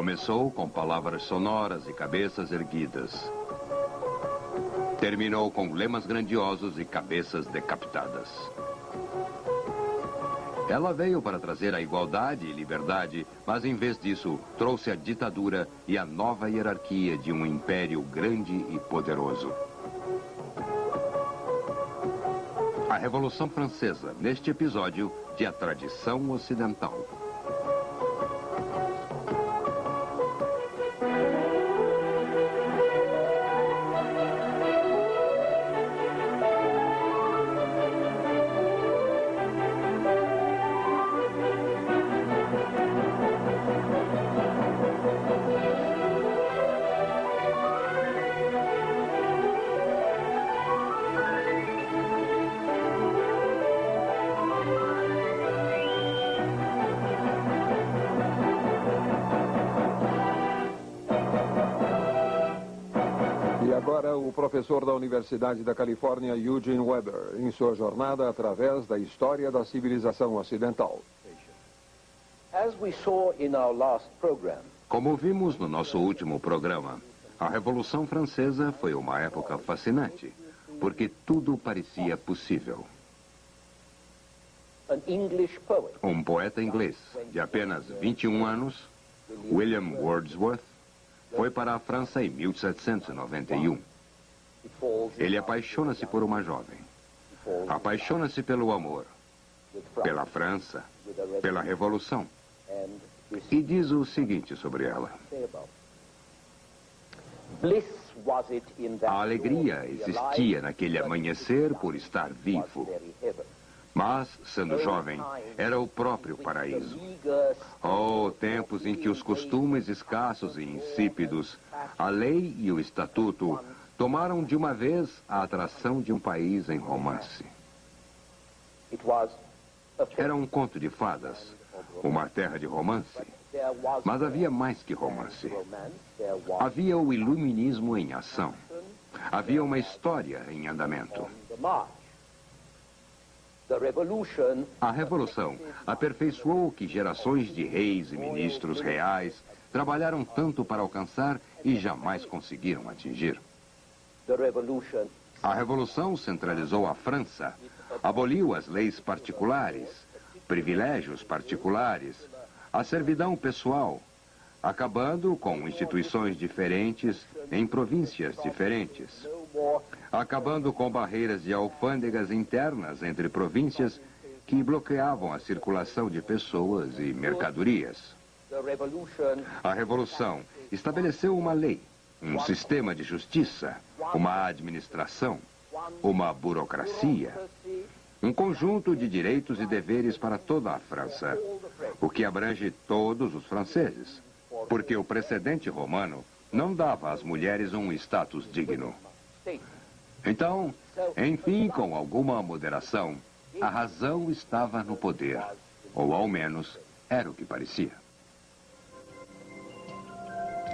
Começou com palavras sonoras e cabeças erguidas. Terminou com lemas grandiosos e cabeças decapitadas. Ela veio para trazer a igualdade e liberdade, mas em vez disso, trouxe a ditadura e a nova hierarquia de um império grande e poderoso. A Revolução Francesa, neste episódio de A Tradição Ocidental. Agora, o professor da Universidade da Califórnia, Eugene Weber, em sua jornada através da história da civilização ocidental. Como vimos no nosso último programa, a Revolução Francesa foi uma época fascinante, porque tudo parecia possível. Um poeta inglês de apenas 21 anos, William Wordsworth, foi para a França em 1791. Ele apaixona-se por uma jovem. Apaixona-se pelo amor, pela França, pela Revolução. E diz o seguinte sobre ela. A alegria existia naquele amanhecer por estar vivo. Mas, sendo jovem, era o próprio paraíso. Oh, tempos em que os costumes escassos e insípidos, a lei e o estatuto, tomaram de uma vez a atração de um país em romance. Era um conto de fadas, uma terra de romance. Mas havia mais que romance. Havia o iluminismo em ação. Havia uma história em andamento. A Revolução aperfeiçoou o que gerações de reis e ministros reais trabalharam tanto para alcançar e jamais conseguiram atingir. A Revolução centralizou a França, aboliu as leis particulares, privilégios particulares, a servidão pessoal, acabando com instituições diferentes em províncias diferentes, acabando com barreiras de alfândegas internas entre províncias que bloqueavam a circulação de pessoas e mercadorias. A Revolução estabeleceu uma lei, um sistema de justiça, uma administração, uma burocracia, um conjunto de direitos e deveres para toda a França, o que abrange todos os franceses, porque o precedente romano não dava às mulheres um status digno. Então, enfim, com alguma moderação, a razão estava no poder, ou ao menos era o que parecia.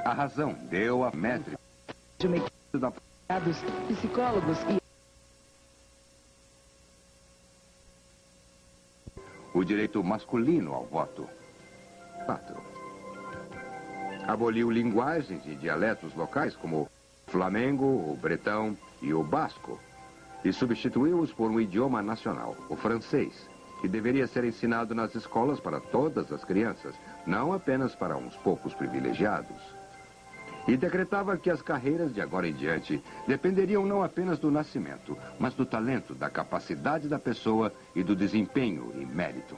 A razão deu a métrica da psicólogos e o direito masculino ao voto. 4. Aboliu linguagens e dialetos locais como o flamengo, o bretão e o basco, e substituiu-os por um idioma nacional, o francês, que deveria ser ensinado nas escolas para todas as crianças, não apenas para uns poucos privilegiados. E decretava que as carreiras de agora em diante dependeriam não apenas do nascimento, mas do talento, da capacidade da pessoa e do desempenho e mérito.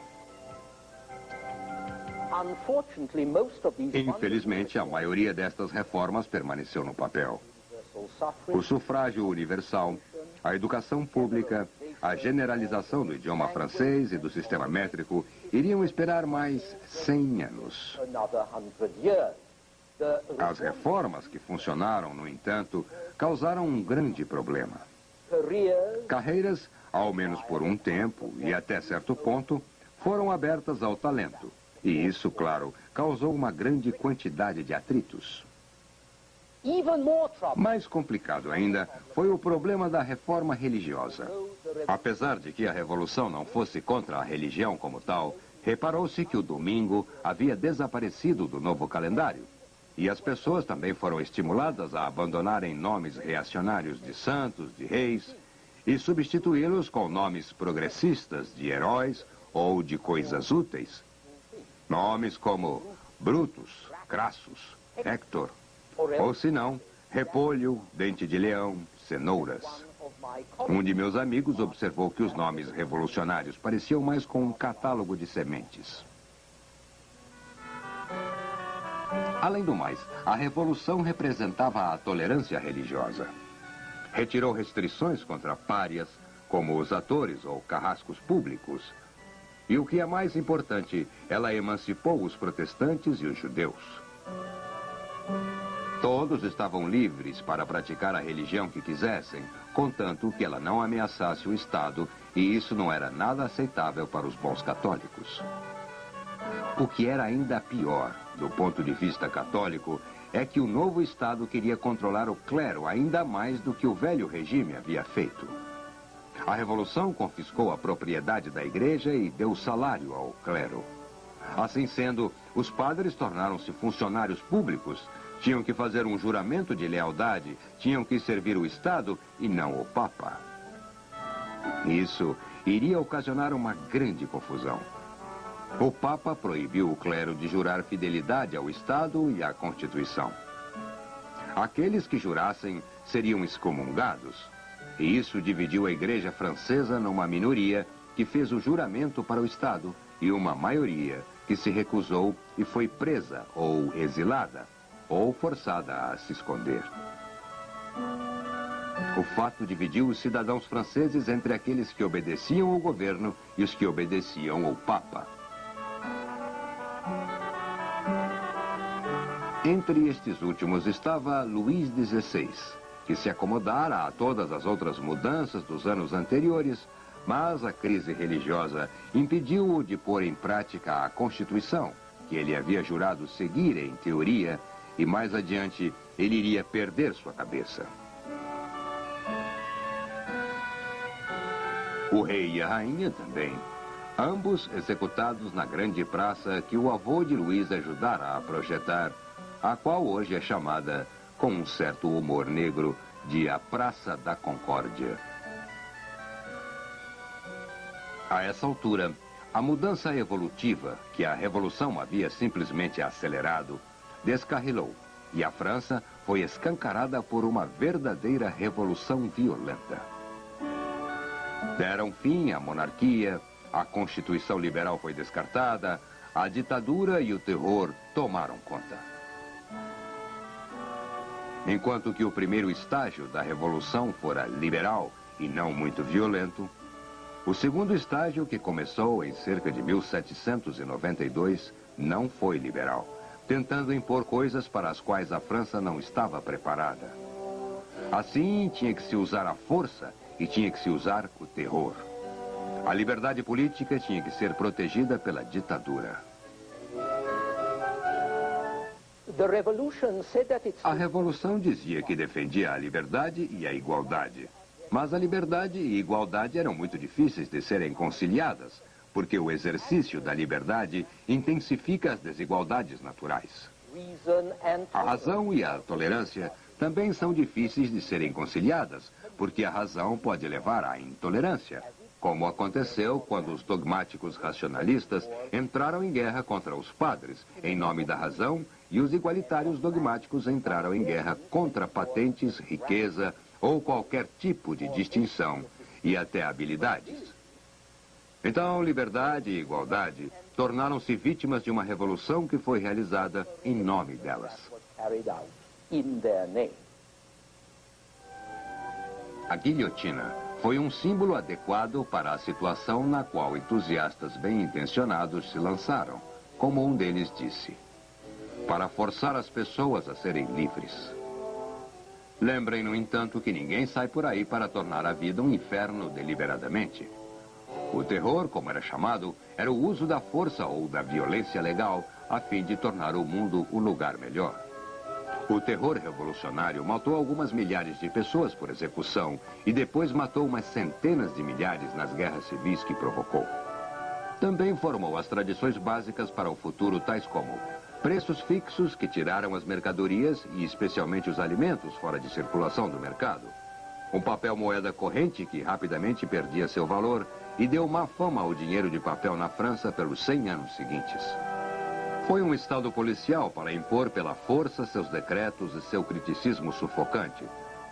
Infelizmente, a maioria destas reformas permaneceu no papel. O sufrágio universal, a educação pública, a generalização do idioma francês e do sistema métrico iriam esperar mais 100 anos. As reformas que funcionaram, no entanto, causaram um grande problema. Carreiras, ao menos por um tempo e até certo ponto, foram abertas ao talento. E isso, claro, causou uma grande quantidade de atritos. Mais complicado ainda foi o problema da reforma religiosa. Apesar de que a Revolução não fosse contra a religião como tal, reparou-se que o domingo havia desaparecido do novo calendário. E as pessoas também foram estimuladas a abandonarem nomes reacionários de santos, de reis, e substituí-los com nomes progressistas de heróis ou de coisas úteis. Nomes como Brutus, Crassus, Hector, ou se não, Repolho, Dente de Leão, Cenouras. Um de meus amigos observou que os nomes revolucionários pareciam mais com um catálogo de sementes. Além do mais, a revolução representava a tolerância religiosa. Retirou restrições contra párias, como os atores ou carrascos públicos. E o que é mais importante, ela emancipou os protestantes e os judeus. Todos estavam livres para praticar a religião que quisessem, contanto que ela não ameaçasse o Estado, e isso não era nada aceitável para os bons católicos. O que era ainda pior, do ponto de vista católico, é que o novo Estado queria controlar o clero ainda mais do que o velho regime havia feito. A Revolução confiscou a propriedade da igreja e deu salário ao clero. Assim sendo, os padres tornaram-se funcionários públicos, tinham que fazer um juramento de lealdade, tinham que servir o Estado e não o Papa. Isso iria ocasionar uma grande confusão. O Papa proibiu o clero de jurar fidelidade ao Estado e à Constituição. Aqueles que jurassem seriam excomungados, e isso dividiu a Igreja Francesa numa minoria que fez o juramento para o Estado e uma maioria que se recusou e foi presa ou exilada, ou forçada a se esconder. O fato dividiu os cidadãos franceses entre aqueles que obedeciam ao governo e os que obedeciam ao Papa. Entre estes últimos estava Luís XVI, que se acomodara a todas as outras mudanças dos anos anteriores, mas a crise religiosa impediu-o de pôr em prática a Constituição, que ele havia jurado seguir em teoria, e mais adiante ele iria perder sua cabeça. O rei e a rainha também, ambos executados na grande praça que o avô de Luís ajudara a projetar, a qual hoje é chamada, com um certo humor negro, de a Praça da Concórdia. A essa altura, a mudança evolutiva, que a Revolução havia simplesmente acelerado, descarrilou, e a França foi escancarada por uma verdadeira revolução violenta. Deram fim à monarquia, a Constituição liberal foi descartada, a ditadura e o terror tomaram conta. Enquanto que o primeiro estágio da Revolução fora liberal e não muito violento, o segundo estágio, que começou em cerca de 1792, não foi liberal, tentando impor coisas para as quais a França não estava preparada. Assim, tinha que se usar a força e tinha que se usar o terror. A liberdade política tinha que ser protegida pela ditadura. A Revolução dizia que defendia a liberdade e a igualdade. Mas a liberdade e a igualdade eram muito difíceis de serem conciliadas, porque o exercício da liberdade intensifica as desigualdades naturais. A razão e a tolerância também são difíceis de serem conciliadas, porque a razão pode levar à intolerância, como aconteceu quando os dogmáticos racionalistas entraram em guerra contra os padres, em nome da razão, e os igualitários dogmáticos entraram em guerra contra patentes, riqueza ou qualquer tipo de distinção, e até habilidades. Então, liberdade e igualdade tornaram-se vítimas de uma revolução que foi realizada em nome delas. A guilhotina foi um símbolo adequado para a situação na qual entusiastas bem-intencionados se lançaram, como um deles disse, para forçar as pessoas a serem livres. Lembrem, no entanto, que ninguém sai por aí para tornar a vida um inferno deliberadamente. O terror, como era chamado, era o uso da força ou da violência legal a fim de tornar o mundo um lugar melhor. O terror revolucionário matou algumas milhares de pessoas por execução e depois matou umas centenas de milhares nas guerras civis que provocou. Também formou as tradições básicas para o futuro, tais como Preços fixos que tiraram as mercadorias e especialmente os alimentos fora de circulação do mercado. Um papel moeda corrente que rapidamente perdia seu valor e deu má fama ao dinheiro de papel na França pelos 100 anos seguintes. Foi um estado policial para impor pela força seus decretos e seu criticismo sufocante.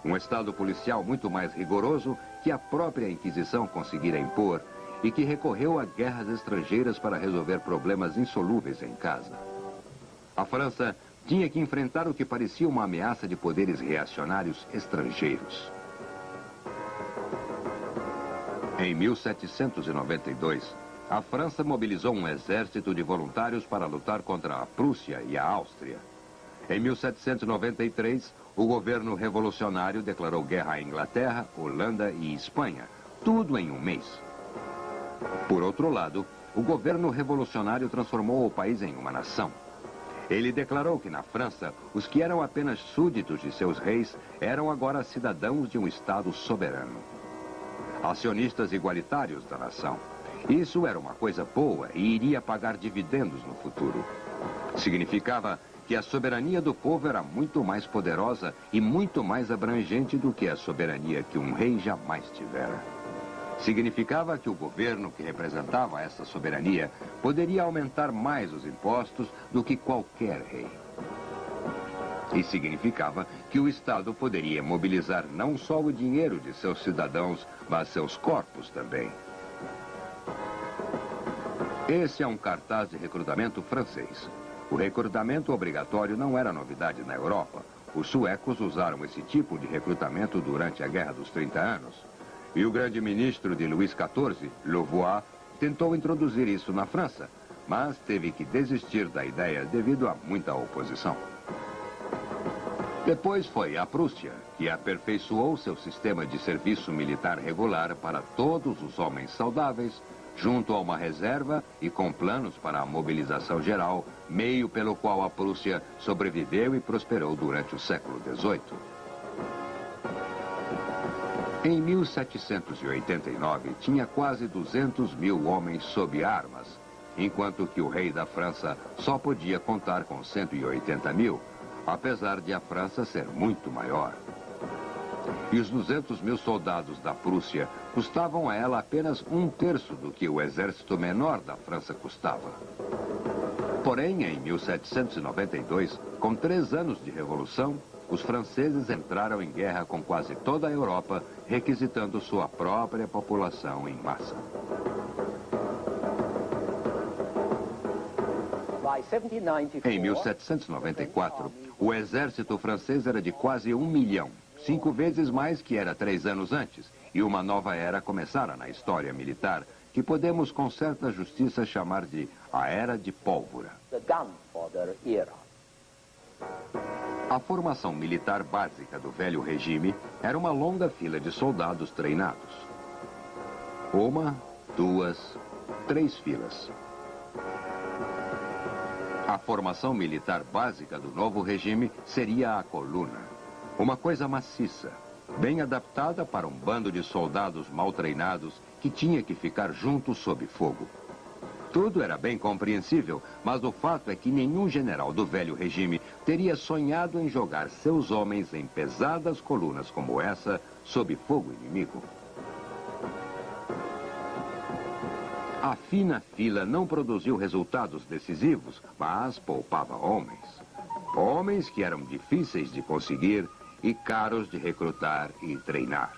Um estado policial muito mais rigoroso que a própria Inquisição conseguira impor e que recorreu a guerras estrangeiras para resolver problemas insolúveis em casa. A França tinha que enfrentar o que parecia uma ameaça de poderes reacionários estrangeiros. Em 1792, a França mobilizou um exército de voluntários para lutar contra a Prússia e a Áustria. Em 1793, o governo revolucionário declarou guerra à Inglaterra, Holanda e Espanha, tudo em um mês. Por outro lado, o governo revolucionário transformou o país em uma nação. Ele declarou que na França, os que eram apenas súditos de seus reis eram agora cidadãos de um Estado soberano. Acionistas igualitários da nação. Isso era uma coisa boa e iria pagar dividendos no futuro. Significava que a soberania do povo era muito mais poderosa e muito mais abrangente do que a soberania que um rei jamais tivera. Significava que o governo que representava essa soberania poderia aumentar mais os impostos do que qualquer rei. E significava que o Estado poderia mobilizar não só o dinheiro de seus cidadãos, mas seus corpos também. Esse é um cartaz de recrutamento francês. O recrutamento obrigatório não era novidade na Europa. Os suecos usaram esse tipo de recrutamento durante a Guerra dos 30 Anos. E o grande ministro de Luís XIV, Louvois, tentou introduzir isso na França, mas teve que desistir da ideia devido a muita oposição. Depois foi a Prússia, que aperfeiçoou seu sistema de serviço militar regular para todos os homens saudáveis, junto a uma reserva e com planos para a mobilização geral, meio pelo qual a Prússia sobreviveu e prosperou durante o século XVIII. Em 1789, tinha quase 200 mil homens sob armas, enquanto que o rei da França só podia contar com 180 mil, apesar de a França ser muito maior. E os 200 mil soldados da Prússia custavam a ela apenas 1/3 do que o exército menor da França custava. Porém, em 1792, com 3 anos de revolução, os franceses entraram em guerra com quase toda a Europa, requisitando sua própria população em massa. Em 1794, o exército francês era de quase 1 milhão, 5 vezes mais que era 3 anos antes, e uma nova era começara na história militar, que podemos com certa justiça chamar de a Era de Pólvora. A formação militar básica do velho regime era uma longa fila de soldados treinados. 1, 2, 3 filas. A formação militar básica do novo regime seria a coluna. Uma coisa maciça, bem adaptada para um bando de soldados mal treinados que tinha que ficar juntos sob fogo. Tudo era bem compreensível, mas o fato é que nenhum general do velho regime teria sonhado em jogar seus homens em pesadas colunas como essa sob fogo inimigo. A fina fila não produziu resultados decisivos, mas poupava homens. Homens que eram difíceis de conseguir e caros de recrutar e treinar.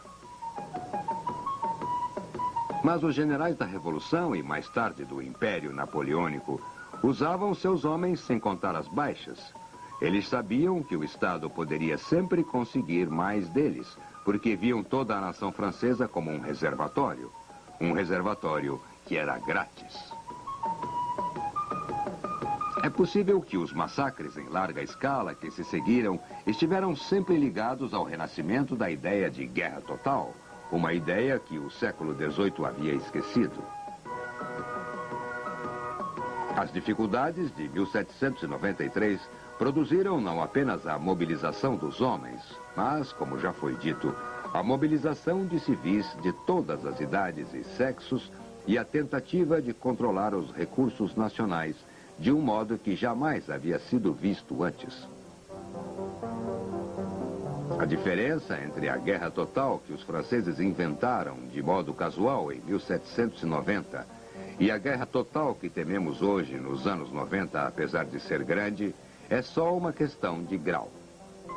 Mas os generais da Revolução e mais tarde do Império Napoleônico usavam seus homens sem contar as baixas. Eles sabiam que o Estado poderia sempre conseguir mais deles, porque viam toda a nação francesa como um reservatório. Um reservatório que era grátis. É possível que os massacres em larga escala que se seguiram estiveram sempre ligados ao renascimento da ideia de guerra total, uma ideia que o século XVIII havia esquecido. As dificuldades de 1793 produziram não apenas a mobilização dos homens, mas, como já foi dito, a mobilização de civis de todas as idades e sexos e a tentativa de controlar os recursos nacionais, de um modo que jamais havia sido visto antes. A diferença entre a guerra total que os franceses inventaram de modo casual em 1790 e a guerra total que tememos hoje nos anos 90, apesar de ser grande, é só uma questão de grau.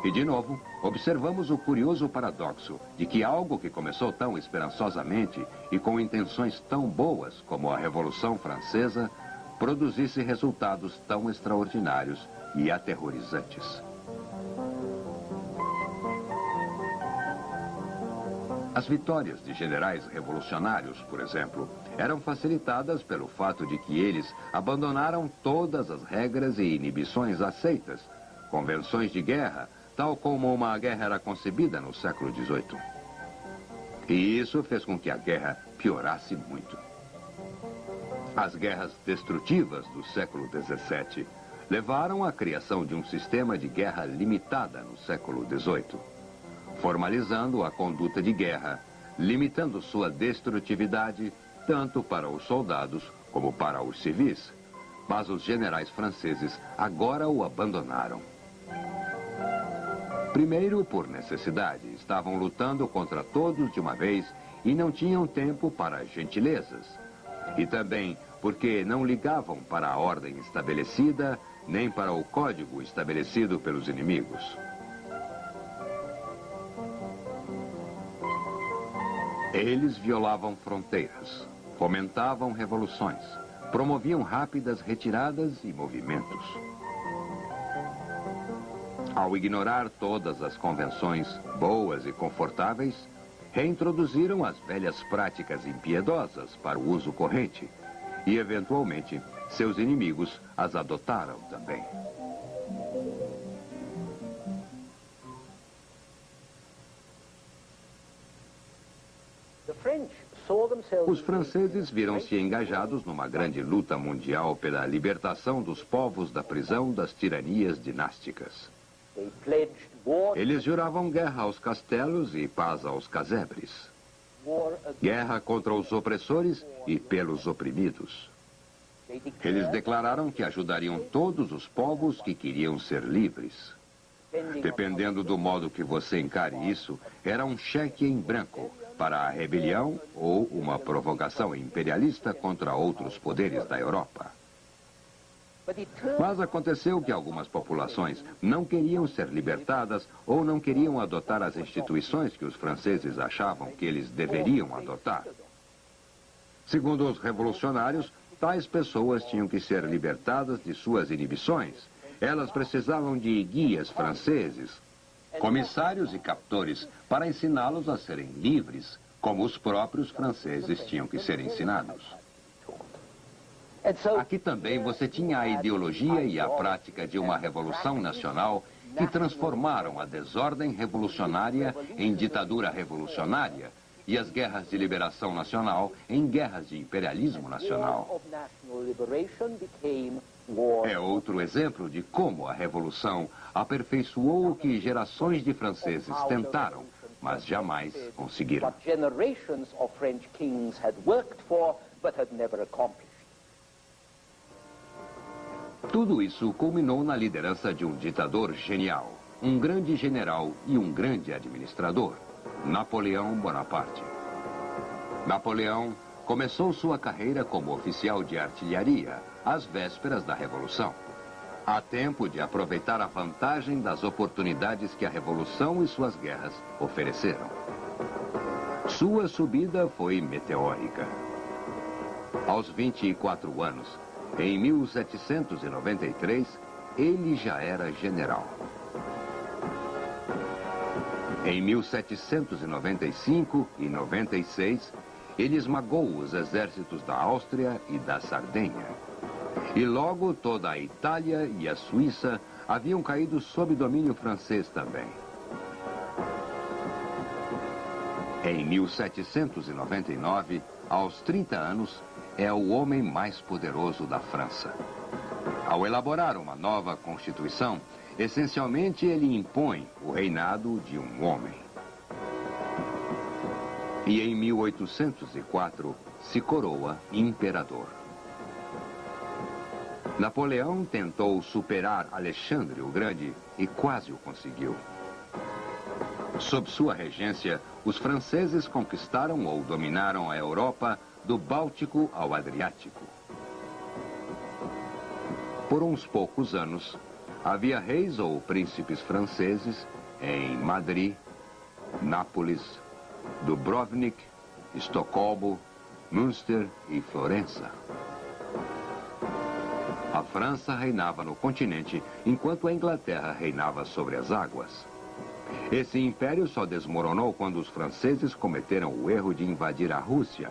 E, de novo, observamos o curioso paradoxo de que algo que começou tão esperançosamente e com intenções tão boas como a Revolução Francesa produzisse resultados tão extraordinários e aterrorizantes. As vitórias de generais revolucionários, por exemplo, eram facilitadas pelo fato de que eles abandonaram todas as regras e inibições aceitas, convenções de guerra, tal como uma guerra era concebida no século XVIII. E isso fez com que a guerra piorasse muito. As guerras destrutivas do século XVII levaram à criação de um sistema de guerra limitada no século XVIII, formalizando a conduta de guerra, limitando sua destrutividade tanto para os soldados como para os civis. Mas os generais franceses agora o abandonaram. Primeiro, por necessidade, estavam lutando contra todos de uma vez e não tinham tempo para gentilezas. E também porque não ligavam para a ordem estabelecida, nem para o código estabelecido pelos inimigos. Eles violavam fronteiras, fomentavam revoluções, promoviam rápidas retiradas e movimentos. Ao ignorar todas as convenções boas e confortáveis, reintroduziram as velhas práticas impiedosas para o uso corrente e, eventualmente, seus inimigos as adotaram também. Os franceses viram-se engajados numa grande luta mundial pela libertação dos povos da prisão das tiranias dinásticas. Eles juravam guerra aos castelos e paz aos casebres. Guerra contra os opressores e pelos oprimidos. Eles declararam que ajudariam todos os povos que queriam ser livres. Dependendo do modo que você encare isso, era um cheque em branco para a rebelião ou uma provocação imperialista contra outros poderes da Europa. Mas aconteceu que algumas populações não queriam ser libertadas ou não queriam adotar as instituições que os franceses achavam que eles deveriam adotar. Segundo os revolucionários, tais pessoas tinham que ser libertadas de suas inibições. Elas precisavam de guias franceses, comissários e captores, para ensiná-los a serem livres, como os próprios franceses tinham que ser ensinados. Aqui também você tinha a ideologia e a prática de uma revolução nacional que transformaram a desordem revolucionária em ditadura revolucionária e as guerras de liberação nacional em guerras de imperialismo nacional. É outro exemplo de como a revolução aperfeiçoou o que gerações de franceses tentaram, mas jamais conseguiram. Tudo isso culminou na liderança de um ditador genial, um grande general e um grande administrador, Napoleão Bonaparte. Napoleão começou sua carreira como oficial de artilharia, às vésperas da Revolução. Há tempo de aproveitar a vantagem das oportunidades que a Revolução e suas guerras ofereceram. Sua subida foi meteórica. Aos 24 anos, em 1793, ele já era general. Em 1795 e 96, ele esmagou os exércitos da Áustria e da Sardenha. E logo toda a Itália e a Suíça haviam caído sob domínio francês também. Em 1799, aos 30 anos, é o homem mais poderoso da França. Ao elaborar uma nova Constituição, essencialmente ele impõe o reinado de um homem. E em 1804 se coroa imperador. Napoleão tentou superar Alexandre o Grande e quase o conseguiu. Sob sua regência, os franceses conquistaram ou dominaram a Europa do Báltico ao Adriático. Por uns poucos anos, havia reis ou príncipes franceses em Madrid, Nápoles, Dubrovnik, Estocolmo, Münster e Florença. A França reinava no continente, enquanto a Inglaterra reinava sobre as águas. Esse império só desmoronou quando os franceses cometeram o erro de invadir a Rússia,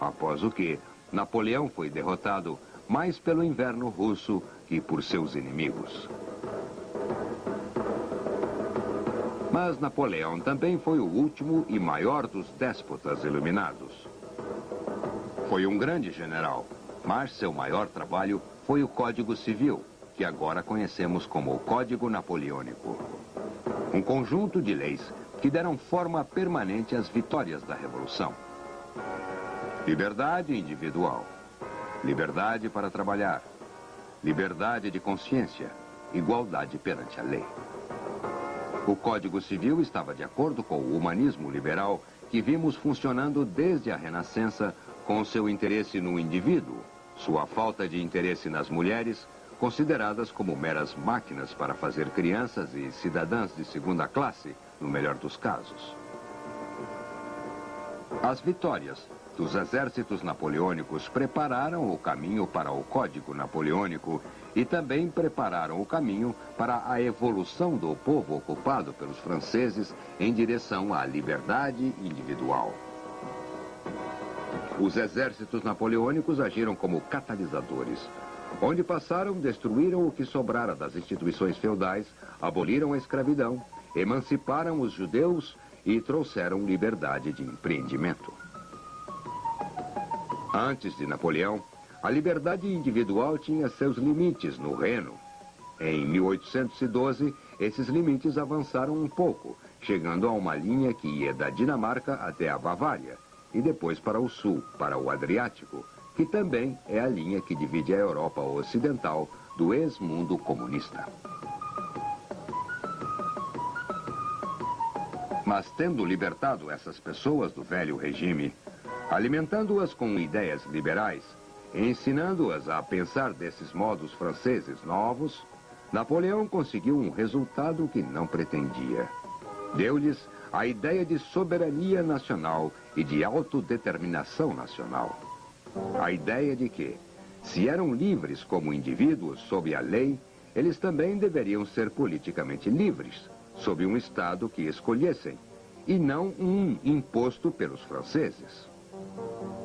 após o que Napoleão foi derrotado mais pelo inverno russo que por seus inimigos. Mas Napoleão também foi o último e maior dos déspotas iluminados. Foi um grande general, mas seu maior trabalho foi o Código Civil, que agora conhecemos como o Código Napoleônico. Um conjunto de leis que deram forma permanente às vitórias da Revolução. Liberdade individual, liberdade para trabalhar, liberdade de consciência, igualdade perante a lei. O Código Civil estava de acordo com o humanismo liberal que vimos funcionando desde a Renascença, com seu interesse no indivíduo, sua falta de interesse nas mulheres, consideradas como meras máquinas para fazer crianças e cidadãs de segunda classe, no melhor dos casos. As vitórias dos exércitos napoleônicos prepararam o caminho para o Código Napoleônico e também prepararam o caminho para a evolução do povo ocupado pelos franceses em direção à liberdade individual. Os exércitos napoleônicos agiram como catalisadores. Onde passaram, destruíram o que sobrara das instituições feudais, aboliram a escravidão, emanciparam os judeus e trouxeram liberdade de empreendimento. Antes de Napoleão, a liberdade individual tinha seus limites no Reno. Em 1812, esses limites avançaram um pouco, chegando a uma linha que ia da Dinamarca até a Bavária, e depois para o sul, para o Adriático, que também é a linha que divide a Europa Ocidental do ex-mundo comunista. Mas tendo libertado essas pessoas do velho regime, alimentando-as com ideias liberais, ensinando-as a pensar desses modos franceses novos, Napoleão conseguiu um resultado que não pretendia. Deu-lhes a ideia de soberania nacional e de autodeterminação nacional. A ideia de que, se eram livres como indivíduos sob a lei, eles também deveriam ser politicamente livres, sob um Estado que escolhessem, e não um imposto pelos franceses.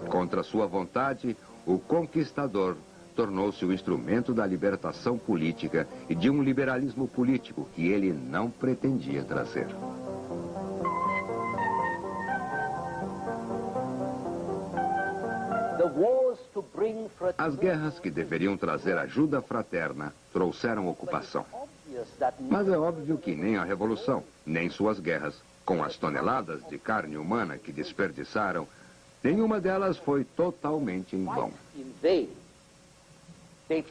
Contra sua vontade, o conquistador tornou-se o instrumento da libertação política e de um liberalismo político que ele não pretendia trazer. As guerras que deveriam trazer ajuda fraterna trouxeram ocupação. Mas é óbvio que nem a Revolução, nem suas guerras, com as toneladas de carne humana que desperdiçaram, nenhuma delas foi totalmente em vão.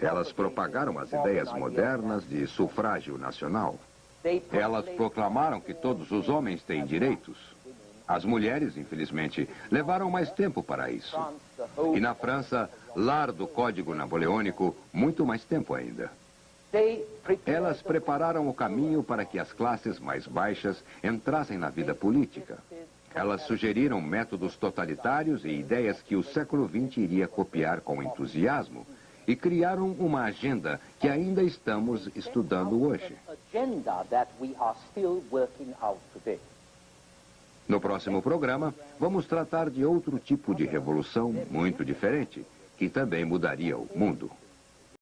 Elas propagaram as ideias modernas de sufrágio nacional. Elas proclamaram que todos os homens têm direitos. As mulheres, infelizmente, levaram mais tempo para isso. E na França, lar do Código Napoleônico, muito mais tempo ainda. Elas prepararam o caminho para que as classes mais baixas entrassem na vida política. Elas sugeriram métodos totalitários e ideias que o século XX iria copiar com entusiasmo e criaram uma agenda que ainda estamos estudando hoje. No próximo programa, vamos tratar de outro tipo de revolução muito diferente, que também mudaria o mundo.